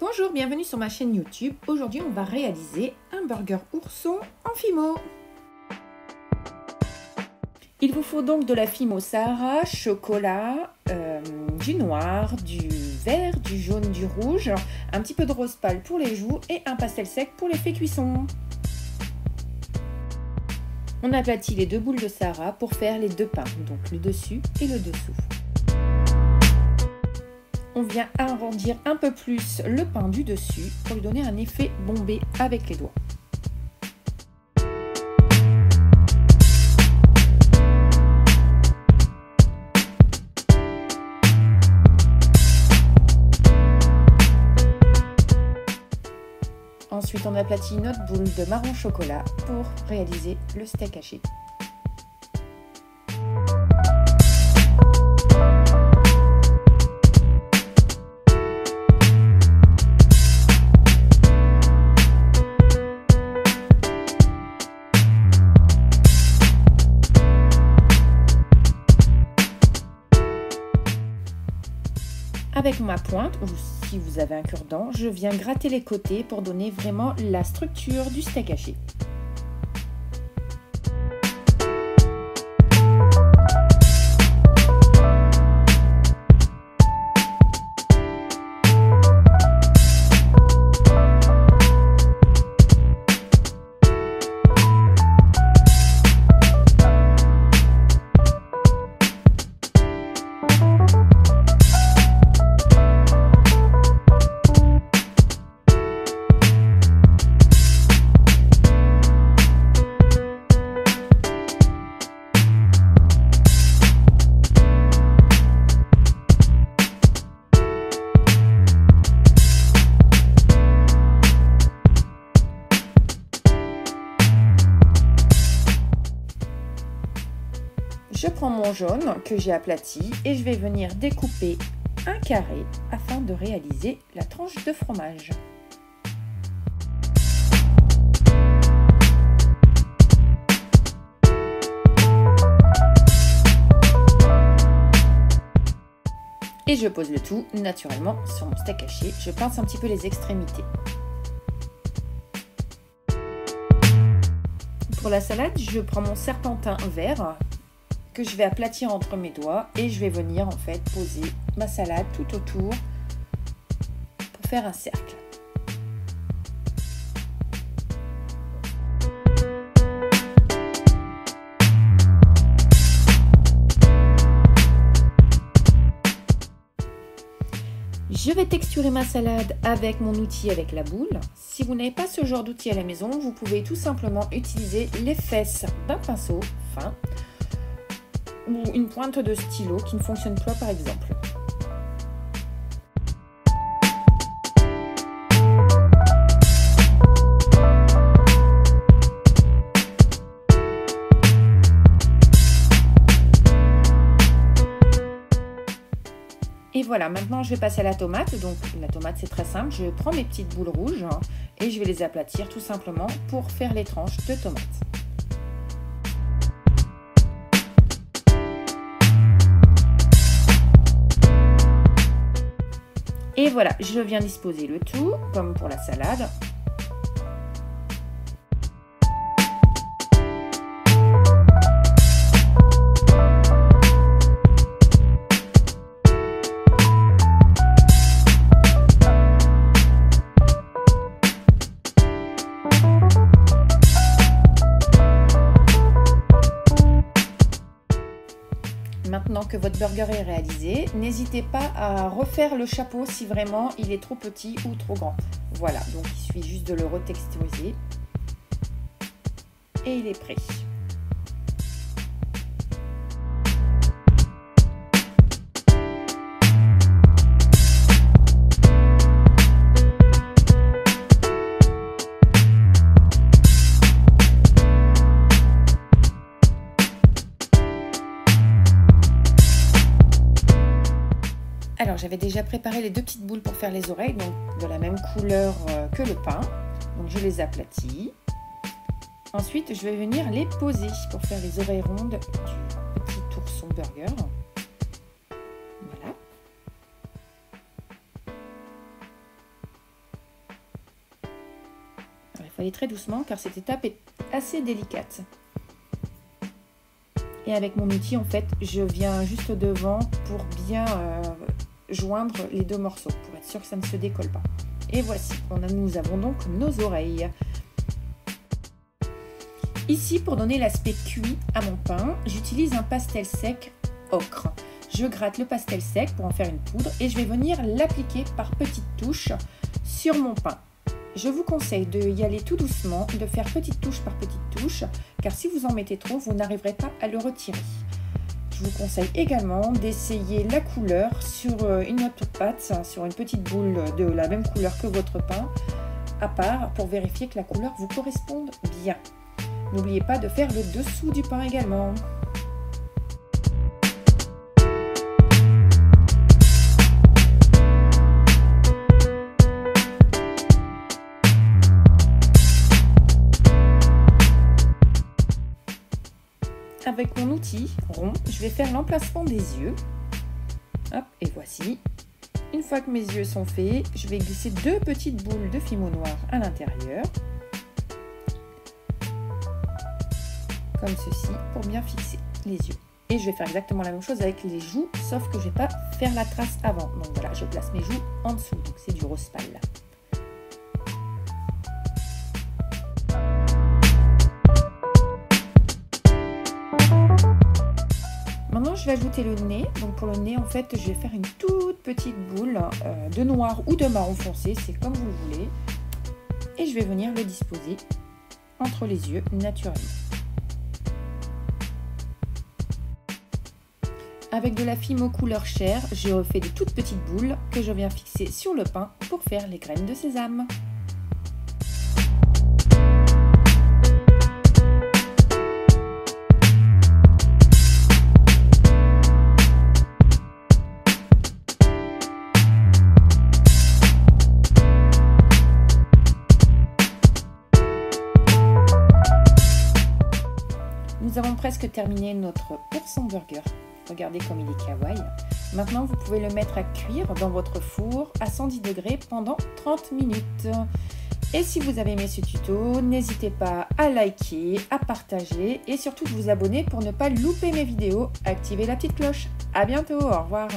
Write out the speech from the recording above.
Bonjour, bienvenue sur ma chaîne YouTube. Aujourd'hui, on va réaliser un burger ourson en fimo. Il vous faut donc de la fimo Sahara, chocolat, du noir, du vert, du jaune, du rouge, un petit peu de rose pâle pour les joues et un pastel sec pour l'effet cuisson. On aplatit les deux boules de Sahara pour faire les deux pains, donc le dessus et le dessous. On vient arrondir un peu plus le pain du dessus pour lui donner un effet bombé avec les doigts. Ensuite, on aplatit notre boule de marron chocolat pour réaliser le steak haché. Avec ma pointe, ou si vous avez un cure-dent, je viens gratter les côtés pour donner vraiment la structure du steak haché. Je prends mon jaune que j'ai aplati et je vais venir découper un carré afin de réaliser la tranche de fromage. Et je pose le tout naturellement sur mon steak haché. Je pince un petit peu les extrémités. Pour la salade, je prends mon serpentin vert que je vais aplatir entre mes doigts et je vais venir en fait poser ma salade tout autour pour faire un cercle. Je vais texturer ma salade avec mon outil avec la boule. Si vous n'avez pas ce genre d'outil à la maison, vous pouvez tout simplement utiliser les fesses d'un pinceau fin ou une pointe de stylo qui ne fonctionne pas par exemple. Et voilà, maintenant je vais passer à la tomate. Donc la tomate c'est très simple, je prends mes petites boules rouges et je vais les aplatir tout simplement pour faire les tranches de tomates. Et voilà, je viens disposer le tout, comme pour la salade. Maintenant que votre burger est réalisé, n'hésitez pas à refaire le chapeau si vraiment il est trop petit ou trop grand. Voilà, donc il suffit juste de le retexturiser et il est prêt. Alors j'avais déjà préparé les deux petites boules pour faire les oreilles, donc de la même couleur que le pain. Donc je les aplatis. Ensuite je vais venir les poser pour faire les oreilles rondes du petit ourson burger. Voilà. il faut aller très doucement car cette étape est assez délicate. Et avec mon outil, en fait, je viens juste devant pour bien joindre les deux morceaux, pour être sûr que ça ne se décolle pas. Et voici, nous avons donc nos oreilles. Ici, pour donner l'aspect cuit à mon pain, j'utilise un pastel sec ocre. Je gratte le pastel sec pour en faire une poudre et je vais venir l'appliquer par petites touches sur mon pain. Je vous conseille d'y aller tout doucement, de faire petite touche par petite touche, car si vous en mettez trop, vous n'arriverez pas à le retirer. Je vous conseille également d'essayer la couleur sur une autre pâte, sur une petite boule de la même couleur que votre pain, à part, pour vérifier que la couleur vous corresponde bien. N'oubliez pas de faire le dessous du pain également. Avec mon outil rond, je vais faire l'emplacement des yeux. Hop, et voici. Une fois que mes yeux sont faits, je vais glisser 2 petites boules de fimo noir à l'intérieur. Comme ceci, pour bien fixer les yeux. Et je vais faire exactement la même chose avec les joues, sauf que je ne vais pas faire la trace avant. Donc voilà, je place mes joues en dessous, donc c'est du rose pâle. Maintenant, je vais ajouter le nez. Donc pour le nez, en fait, je vais faire une toute petite boule de noir ou de marron foncé, c'est comme vous le voulez. Et je vais venir le disposer entre les yeux naturellement. Avec de la fimo couleur chair, j'ai refait de toutes petites boules que je viens fixer sur le pain pour faire les graines de sésame. Nous avons presque terminé notre ours hamburger. Regardez comme il est kawaii. Maintenant, vous pouvez le mettre à cuire dans votre four à 110 degrés pendant 30 minutes. Et si vous avez aimé ce tuto, n'hésitez pas à liker, à partager et surtout de vous abonner pour ne pas louper mes vidéos. Activez la petite cloche. À bientôt, au revoir.